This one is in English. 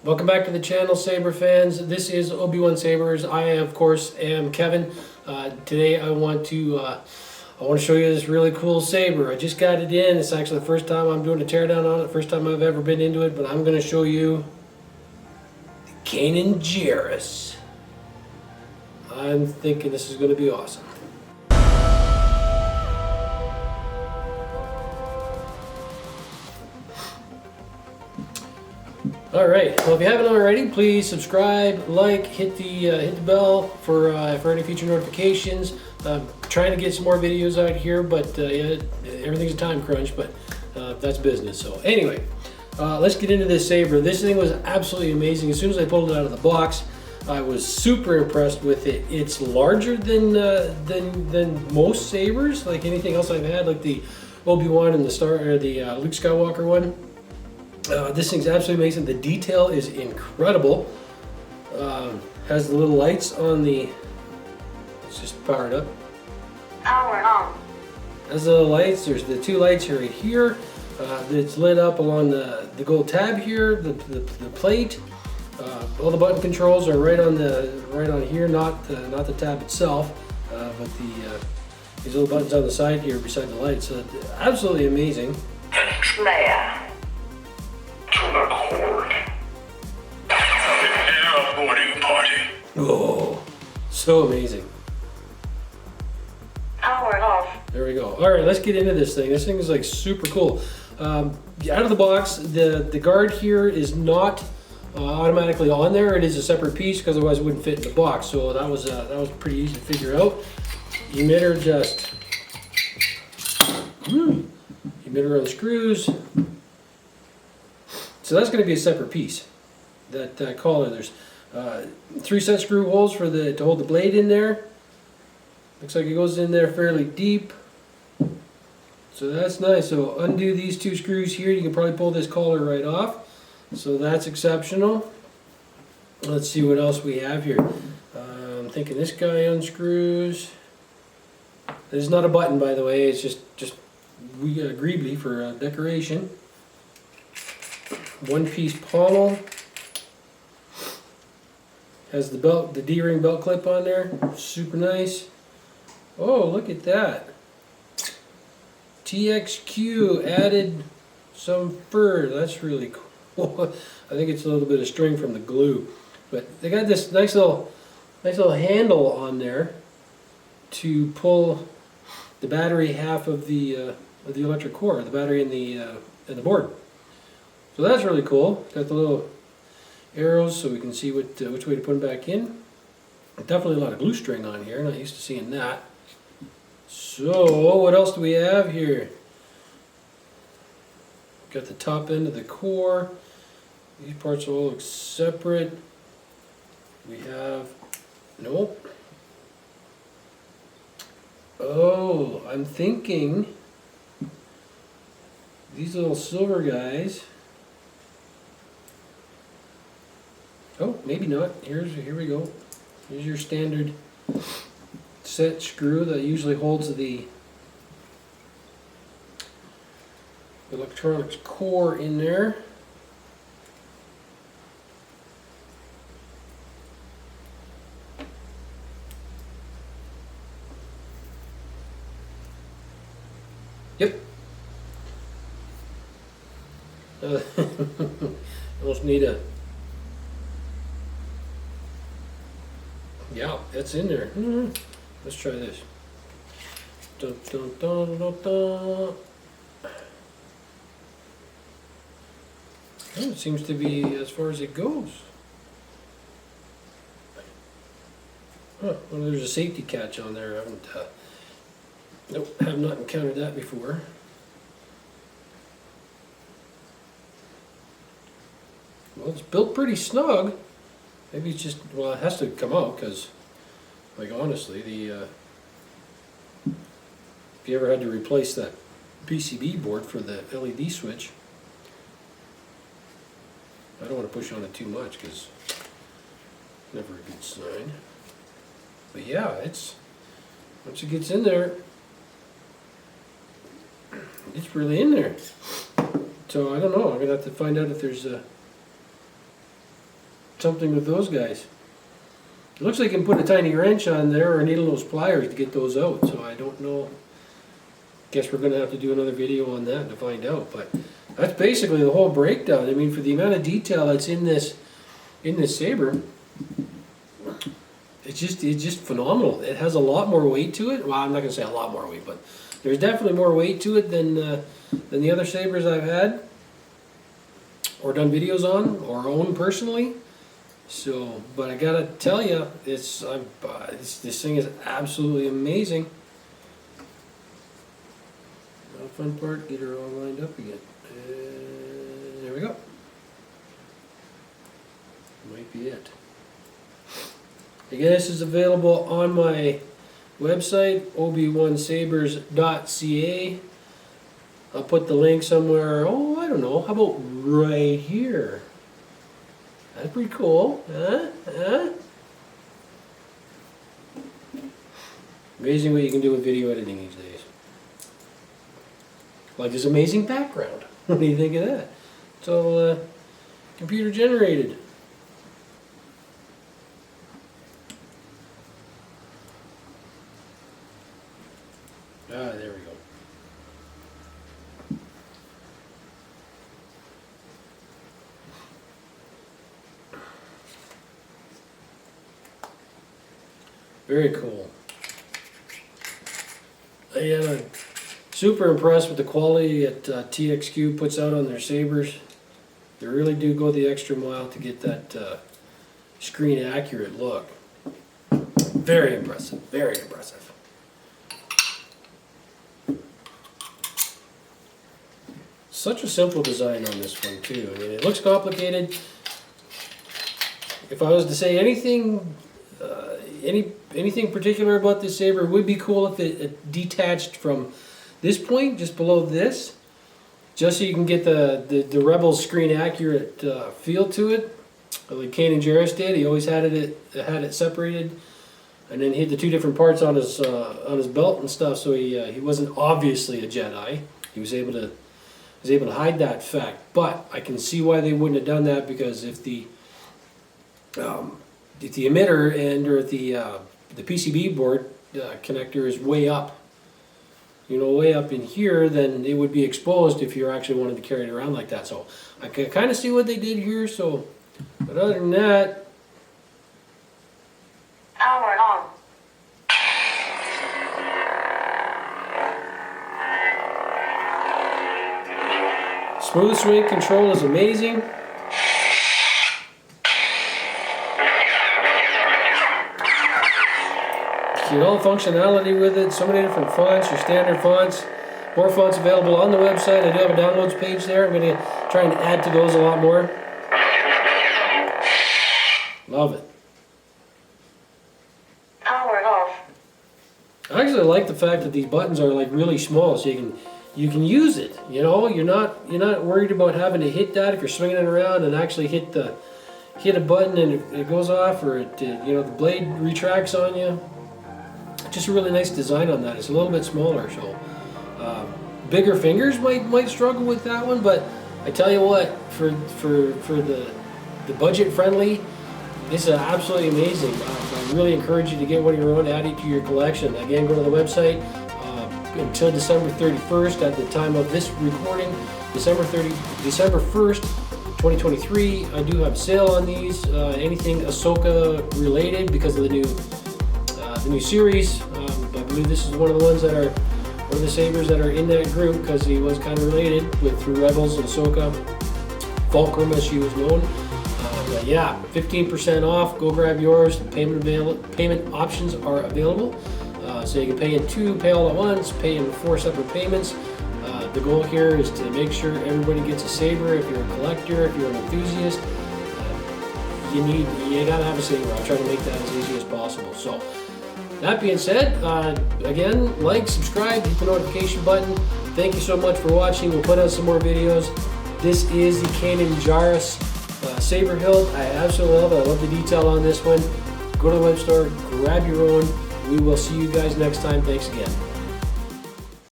Welcome back to the channel, Saber fans. This is Obi-Wan Sabers. I, of course, am Kevin. Today I want to show you this really cool saber. I just got it in. It's actually the first time I'm doing a teardown on it. First time I've ever been into it, but I'm going to show you the Kanan Jarrus. I'm thinking this is going to be awesome. All right. Well, if you haven't already, please subscribe, like, hit the bell for any future notifications. I'm trying to get some more videos out here, but yeah, everything's a time crunch. But that's business. So anyway, let's get into this saber. This thing was absolutely amazing. As soon as I pulled it out of the box, I was super impressed with it. It's larger than most sabers, like anything else I've had, like the Obi-Wan and the Luke Skywalker one. This thing's absolutely amazing. The detail is incredible. Has the little lights on the. Let's just power it up. Power on. Has the little lights. There's the two lights right here. It's lit up along the gold tab here. The plate. All the button controls are right on here, not the tab itself, but these little buttons on the side here beside the lights. So absolutely amazing. Slayer. To the cord. Yeah, boarding party. Oh, so amazing. Power off. There we go. All right, let's get into this thing. This thing is like super cool. Out of the box, the guard here is not automatically on there. It is a separate piece because otherwise it wouldn't fit in the box. So that was pretty easy to figure out. Emitter just emitter unscrews. So that's going to be a separate piece. That collar. There's 3 set screw holes for to hold the blade in there. Looks like it goes in there fairly deep. So that's nice. So undo these 2 screws here. You can probably pull this collar right off. So that's exceptional. Let's see what else we have here. I'm thinking this guy unscrews. This is not a button, by the way. It's just greebly for decoration. 1-piece pommel. Has the belt, the D-ring belt clip on there. Super nice. Oh, look at that. TXQ added some fur. That's really cool. I think it's a little bit of string from the glue, but they got this nice little handle on there to pull the battery half of the electric core, the battery in the board. So that's really cool. Got the little arrows so we can see which way to put them back in. Definitely a lot of glue string on here. Not used to seeing that. So what else do we have here? Got the top end of the core. These parts all look separate. We have, nope. Oh, I'm thinking these little silver guys. Oh, maybe not. Here we go. Here's your standard set screw that usually holds the electronics core in there. Yep. Almost need a. Yeah, that's in there. Let's try this. Dun, dun, dun, dun, dun. Oh, it seems to be as far as it goes. Huh, well, there's a safety catch on there. I haven't, nope, have not encountered that before. Well, it's built pretty snug. Maybe it's just, well, it has to come out because, like, honestly, if you ever had to replace that PCB board for the LED switch, I don't want to push on it too much because never a good sign. But yeah, once it gets in there, it's really in there. So I don't know. I'm gonna have to find out if there's something with those guys. It looks like you can put a tiny wrench on there or needle nose pliers to get those out, so I don't know. Guess we're gonna have to do another video on that to find out, but that's basically the whole breakdown. I mean, for the amount of detail that's in this saber, it's just phenomenal. It has a lot more weight to it. Well, I'm not gonna say a lot more weight, but there's definitely more weight to it than the other sabers I've had or done videos on or owned personally. So, but I gotta tell you, this thing is absolutely amazing. Now, fun part, get her all lined up again. There we go. Might be it. Again, this is available on my website, ob1sabers.ca. I'll put the link somewhere. Oh, I don't know. How about right here? That's pretty cool, huh? Amazing what you can do with video editing these days. Like this amazing background. What do you think of that? It's all computer generated. Ah, there we go. Very cool. I am super impressed with the quality that TXQ puts out on their sabers. They really do go the extra mile to get that screen accurate look. Very impressive, very impressive. Such a simple design on this one too. I mean, it looks complicated. If I was to say anything, anything particular about this saber, it would be cool if it detached from this point, just below this, just so you can get the Rebel screen accurate feel to it, like Kanan Jarrus did. He always had it separated, and then he had the two different parts on his belt and stuff. So he wasn't obviously a Jedi. He was able to hide that fact. But I can see why they wouldn't have done that, because if the emitter and or the PCB board connector is way up, way up in here, then it would be exposed if you actually wanted to carry it around like that. So I can kind of see what they did here. So, but other than that, Power on. smooth swing control is amazing. You get all the functionality with it, so many different fonts, your standard fonts, more fonts available on the website. I do have a downloads page there. I'm going to try and add to those a lot more. Love it. Power off. I actually like the fact that these buttons are like really small, so you can use it. You're not worried about having to hit that if you're swinging it around and actually hit a button and it goes off, or the blade retracts on you. Just a really nice design on that. It's a little bit smaller, so bigger fingers might struggle with that one. But I tell you what, for the budget friendly, this is absolutely amazing. I really encourage you to get one of your own, add it to your collection. Again, go to the website until December 31st. At the time of this recording, December 1st, 2023. I do have a sale on these. Anything Ahsoka related because of the new series. I believe this is one of the ones that are one of the sabers that are in that group, because he was kind of related through Rebels and Ahsoka, Fulcrum as she was known. But yeah, 15% off. Go grab yours. Payment options are available, so you can pay in two, pay all at once, pay in 4 separate payments. The goal here is to make sure everybody gets a saber. If you're a collector, if you're an enthusiast, you gotta have a saber. I'll try to make that as easy as possible. So. That being said, again, like, subscribe, hit the notification button. Thank you so much for watching. We'll put out some more videos. This is the Kanan Jarrus Saber hilt. I absolutely love it. I love the detail on this one. Go to the web store, grab your own. We will see you guys next time. Thanks again.